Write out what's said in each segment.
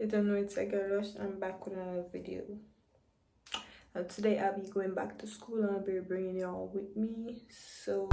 you don't know, it's like a rush. I'm back with another video. And today I'll be going back to school and I'll be bringing you all with me. So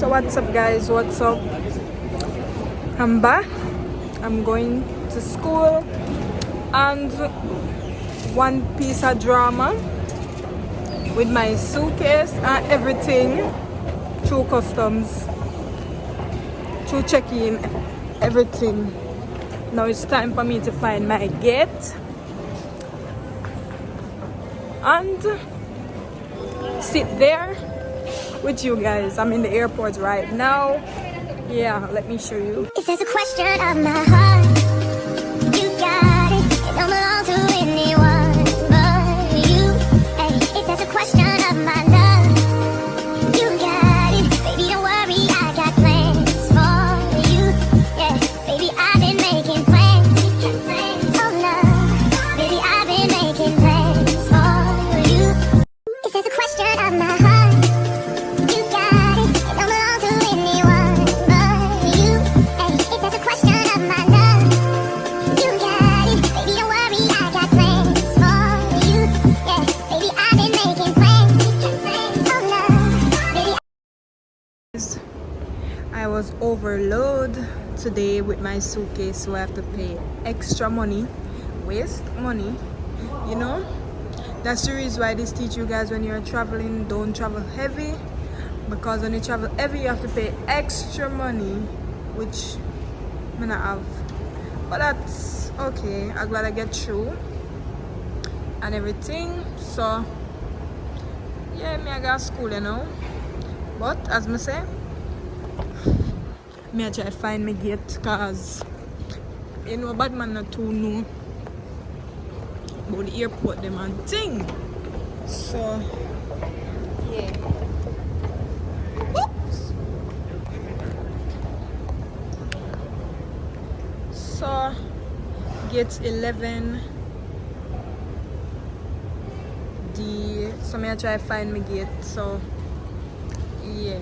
what's up guys, what's up? I'm back. I'm going to school and one piece of drama with my suitcase and everything through customs, through check-in, everything. Now it's time for me to find my gate and sit there with you guys. I'm in the airport right now. Yeah, let me show you. If there's a question of my heart, you got it. It don't belong to anyone but you. Hey, if there's a question of my love, you got it. Baby, don't worry, I got plans for you. Yeah, baby, I've been making plans. Oh no, baby, I've been making plans for you. If there's a question of my heart, I was overloaded today with my suitcase, so I have to pay extra money, waste money, you know. That's the reason why this teach you guys when you're traveling, don't travel heavy, because when you travel heavy you have to pay extra money, which I not have, but that's okay. I'm glad I get through and everything. So yeah, me I got school, you know, but as me say, me I try to find my gate, cause you know bad man not too know about the airport them and thing. So yeah. Oops. So gate 11 D. So me I try to find my gate. So yeah.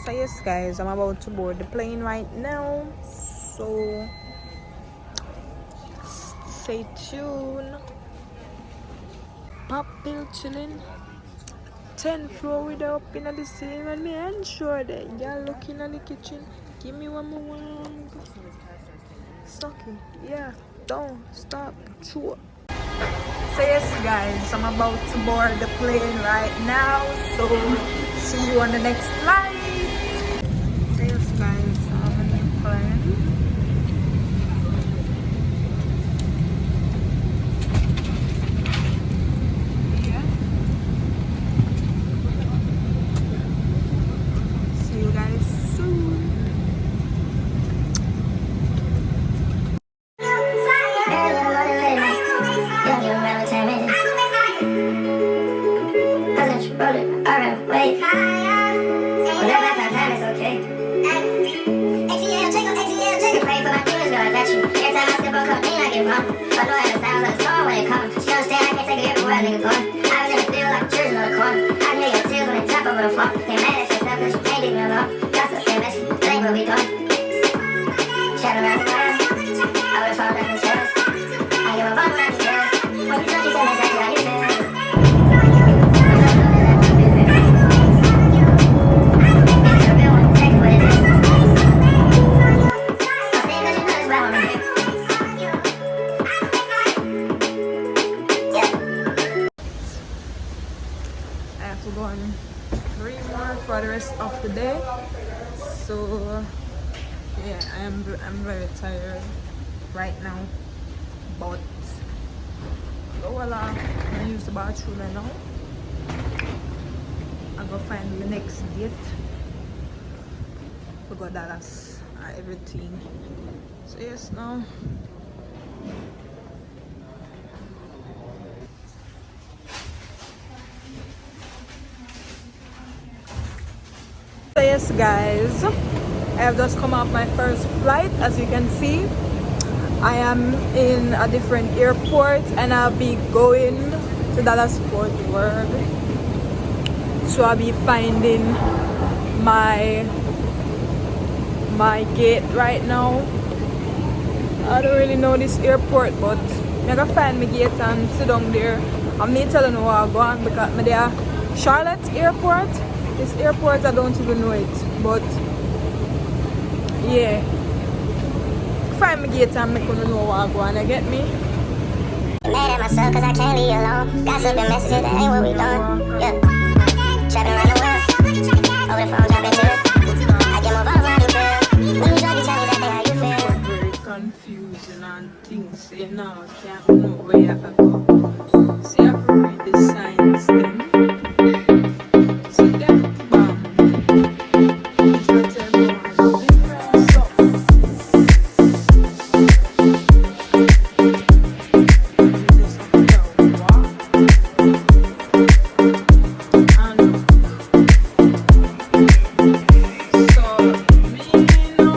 So yes guys, I'm about to board the plane right now, so stay tuned. Pop bill chilling 10th floor with up in the same, and me ensure that y'all looking at the kitchen. Give me one more. Suck it. Yeah, don't stop. Sure. So yes guys, I'm about to board the plane right now, so see you on the next flight. So yes guys, I'm on the plane. Yeah. See you guys soon. Alright, wait. Whenever I find time, it's okay. ATL, check on ATL, check. Pray for my demons, girl, I got you. Every time I step on cocaine, I get wrong. I know I have a style of the storm when it comes. She understand I can't take it everywhere, nigga going. I was in the field like a church in the corner. I can hear your tears when they drop over the floor. Get mad at yourself cause you can't leave me alone. Gossip, stay messy, that ain't what we doing. Chat around the world, I would've fallen down the stairs. I give a fuck when I can tell. When you talk, you tell me exactly how you feel. For the rest of the day, so Yeah, I'm very tired right now. But oh voila, I use the bathroom right now. I'm gonna find the next date. We got Dallas and everything. So yes now. So yes guys, I have just come off my first flight. As you can see, I am in a different airport and I'll be going to Dallas Fort Worth. So I'll be finding my gate right now. I don't really know this airport, but I'm gonna find my gate and sit down there. I'm not telling you where I'm going because I'm there. Charlotte Airport. This airport, I don't even know it, but yeah. Find my gate and I'm gonna know where I'm going. You get me? Mad at myself cause I can't leave you alone. Gossiping messages, that ain't what we doing. Yeah. Trapping around the world. Over the phone, dropping tears. I get more violent around you, girl. When you talk, you tell me exactly how you feel. Very confusing and things, you know, I can't know where I go. See, I have to read the signs then. See them? Bam. It's not everyone different, so. Just have to walk. And so, me know.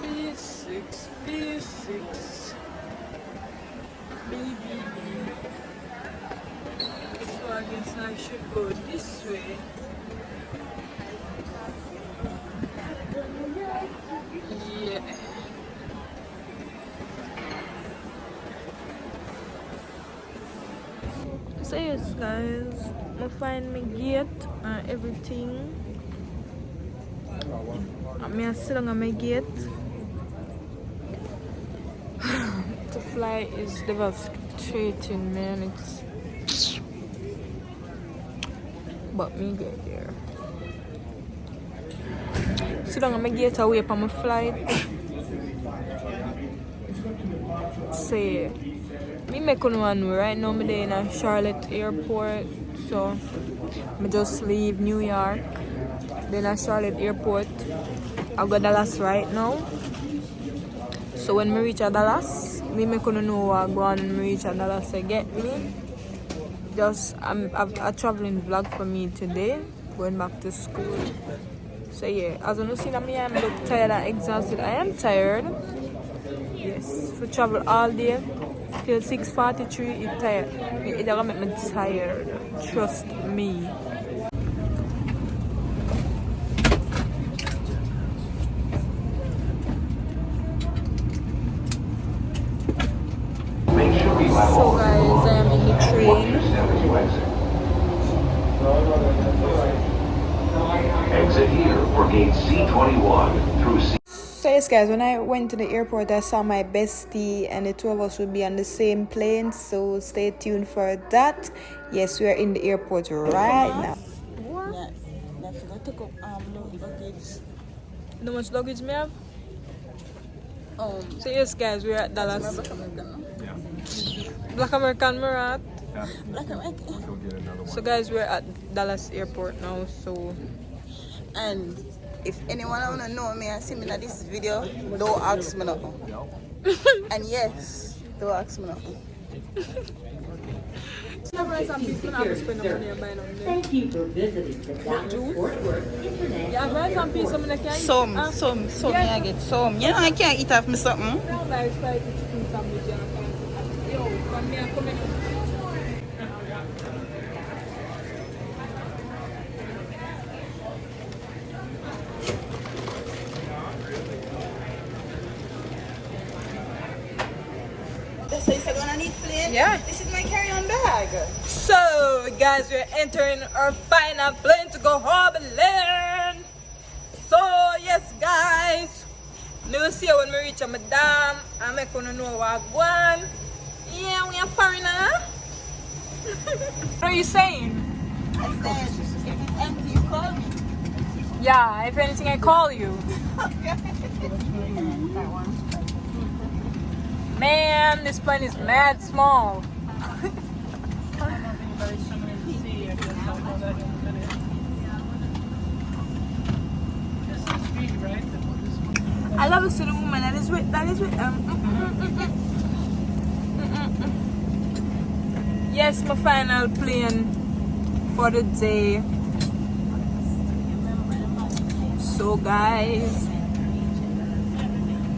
B6 baby. So I guess I should go this way. Yeah. So yes guys, I'm find my gate and everything. I'm sitting on my gate. To fly is devastating, man. It's but me get there. Sit down on my gate away from my flight. So yeah. Me make one know right now. I'm in a Charlotte Airport, so I just leave New York, then a Charlotte Airport. I go Dallas right now. So when I reach Dallas, me make know what I go on and reach Dallas. So get me. Just a traveling vlog for me today, going back to school. So yeah, as you see, me I'm look tired and exhausted. I am tired. Yes, for travel all day till 6:43. It's tired. It's gonna make me tired. Trust me. So guys, I am in the train. Exit here for gate C21 through C. So yes guys, when I went to the airport, I saw my bestie and the two of us would be on the same plane, so stay tuned for that. Yes, we are in the airport right now. What? Yeah, I forgot to go luggage. How much luggage me have? So yes guys, we're at Dallas. Black American Marat. Black American. So guys, we're at Dallas airport now, so And if anyone wanna know me and see me in this video, don't ask me nothing. And yes, don't ask me nothing. Thank you for visiting the Dallas Fort Worth International. yeah, buy some piece of me can Some, me I get some. You know I can't eat off me something. So if you're gonna need plane, Yeah. this is my carry-on bag. So guys, we're entering our final plane to go Harborland. So yes guys, gonna see you when we reach Madame. I'm gonna know what I'm going. Yeah, we are foreigner. What are you saying? I said, if it's empty, you call me. Yeah, if anything, I call you. Man, this plane is mad small. I love to see the woman that is with Yes, my final plane for the day. So guys,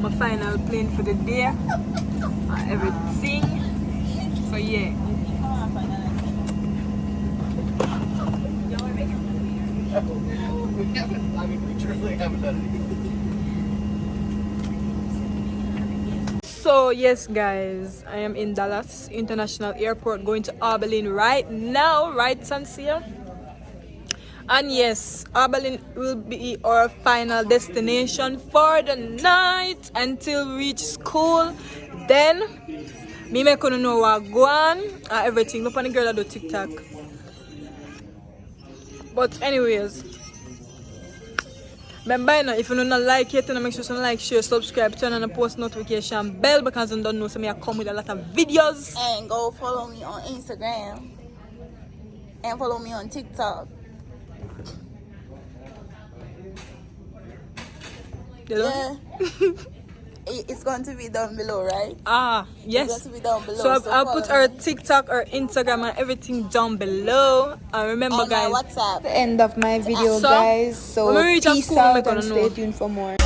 my final plane for the day. Everything. So yeah. So yes guys, I am in Dallas International Airport going to Abilene right now, right Sansia? And yes, Abilene will be our final destination for the night until we reach school. Then me make you know what go on everything. Look on the girl that do TikTok. But anyways, remember now, if you don't like it, then make sure you like, share, subscribe, turn on the post notification bell because you don't know so I come with a lot of videos. And go follow me on Instagram. And follow me on TikTok. Yeah. It's going to be down below, right? Yes. It's going to be down below. So I'll follow put our me. TikTok, our Instagram, and everything down below. And remember, And guys, my WhatsApp. The end of my video, So, guys. So when we reach our peace school, out we're gonna and know. stay tuned for more.